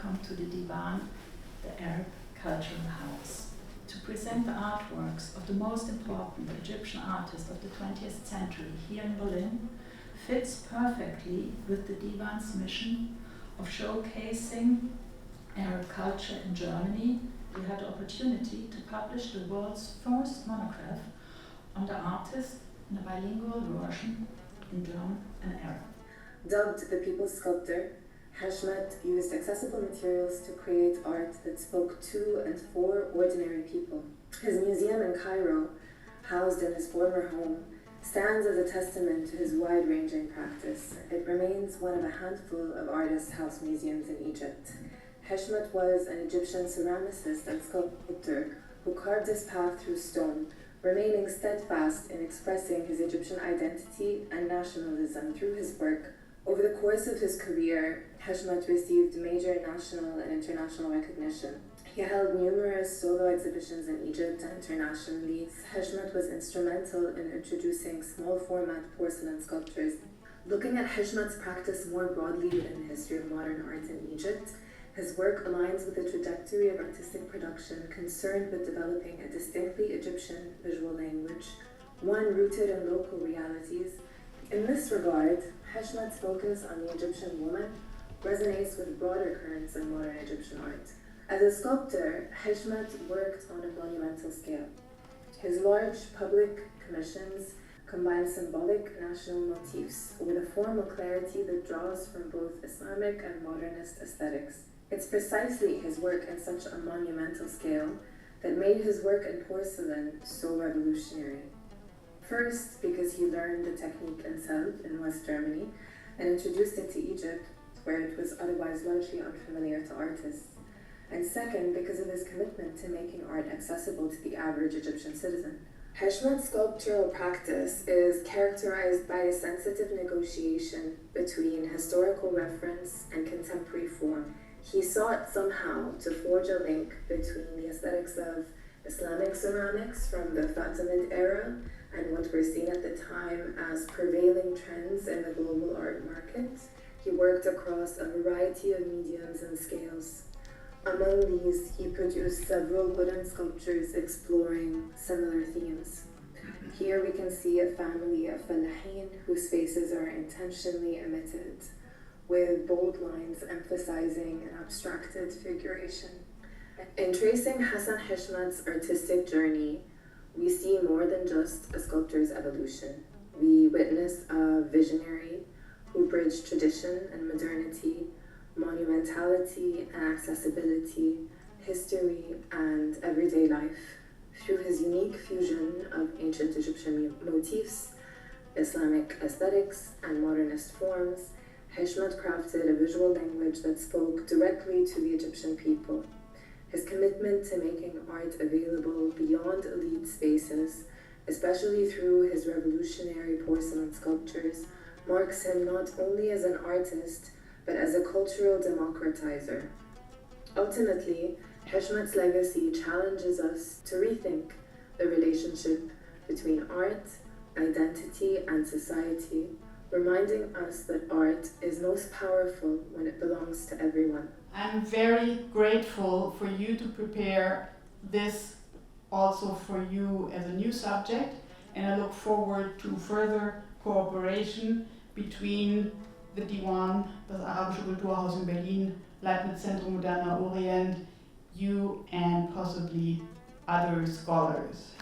welcome to the Divan, the Arab Cultural House, to present the artworks of the most important Egyptian artists of the 20th century here in Berlin fits perfectly with the Divan's mission of showcasing Arab culture in Germany. We had the opportunity to publish the world's first monograph on the artist in a bilingual version in German and Arab. Dubbed the people's sculptor, Heshmat used accessible materials to create art that spoke to and for ordinary people. His museum in Cairo, housed in his former home, stands as a testament to his wide-ranging practice. It remains one of a handful of artist house museums in Egypt. Heshmat was an Egyptian ceramicist and sculptor who carved his path through stone, remaining steadfast in expressing his Egyptian identity and nationalism through his work. Over the course of his career, Heshmat received major national and international recognition. He held numerous solo exhibitions in Egypt and internationally. Heshmat was instrumental in introducing small-format porcelain sculptures. Looking at Heshmat's practice more broadly within the history of modern art in Egypt, his work aligns with the trajectory of artistic production concerned with developing a distinctly Egyptian visual language, one rooted in local realities. In this regard, Heshmat's focus on the Egyptian woman resonates with broader currents in modern Egyptian art. As a sculptor, Heshmat worked on a monumental scale. His large public commissions combine symbolic national motifs with a formal clarity that draws from both Islamic and modernist aesthetics. It's precisely his work in such a monumental scale that made his work in porcelain so revolutionary. First, because he learned the technique himself in West Germany and introduced it to Egypt, where it was otherwise largely unfamiliar to artists. And second, because of his commitment to making art accessible to the average Egyptian citizen. Heshmat's sculptural practice is characterized by a sensitive negotiation between historical reference and contemporary form. He sought somehow to forge a link between the aesthetics of Islamic ceramics from the Fatimid era and what were seen at the time as prevailing trends in the global art market. He worked across a variety of mediums and scales. Among these, he produced several wooden sculptures exploring similar themes. Here we can see a family of fallahin whose faces are intentionally emitted, with bold lines emphasizing an abstracted figuration. In tracing Hassan Heshmat's artistic journey, we see more than just a sculptor's evolution. We witness a visionary who bridged tradition and modernity, monumentality and accessibility, history and everyday life. Through his unique fusion of ancient Egyptian motifs, Islamic aesthetics, and modernist forms, Heshmat crafted a visual language that spoke directly to the Egyptian people. His commitment to making art available beyond elite spaces, especially through his revolutionary porcelain sculptures, marks him not only as an artist, but as a cultural democratizer. Ultimately, Heshmat's legacy challenges us to rethink the relationship between art, identity, and society, reminding us that art is most powerful when it belongs to everyone. I'm very grateful for you to prepare this also for you as a new subject, and I look forward to further cooperation between the Divan, das Arabische Kulturhaus in Berlin, Leibniz-Zentrum Moderner Orient, you and possibly other scholars.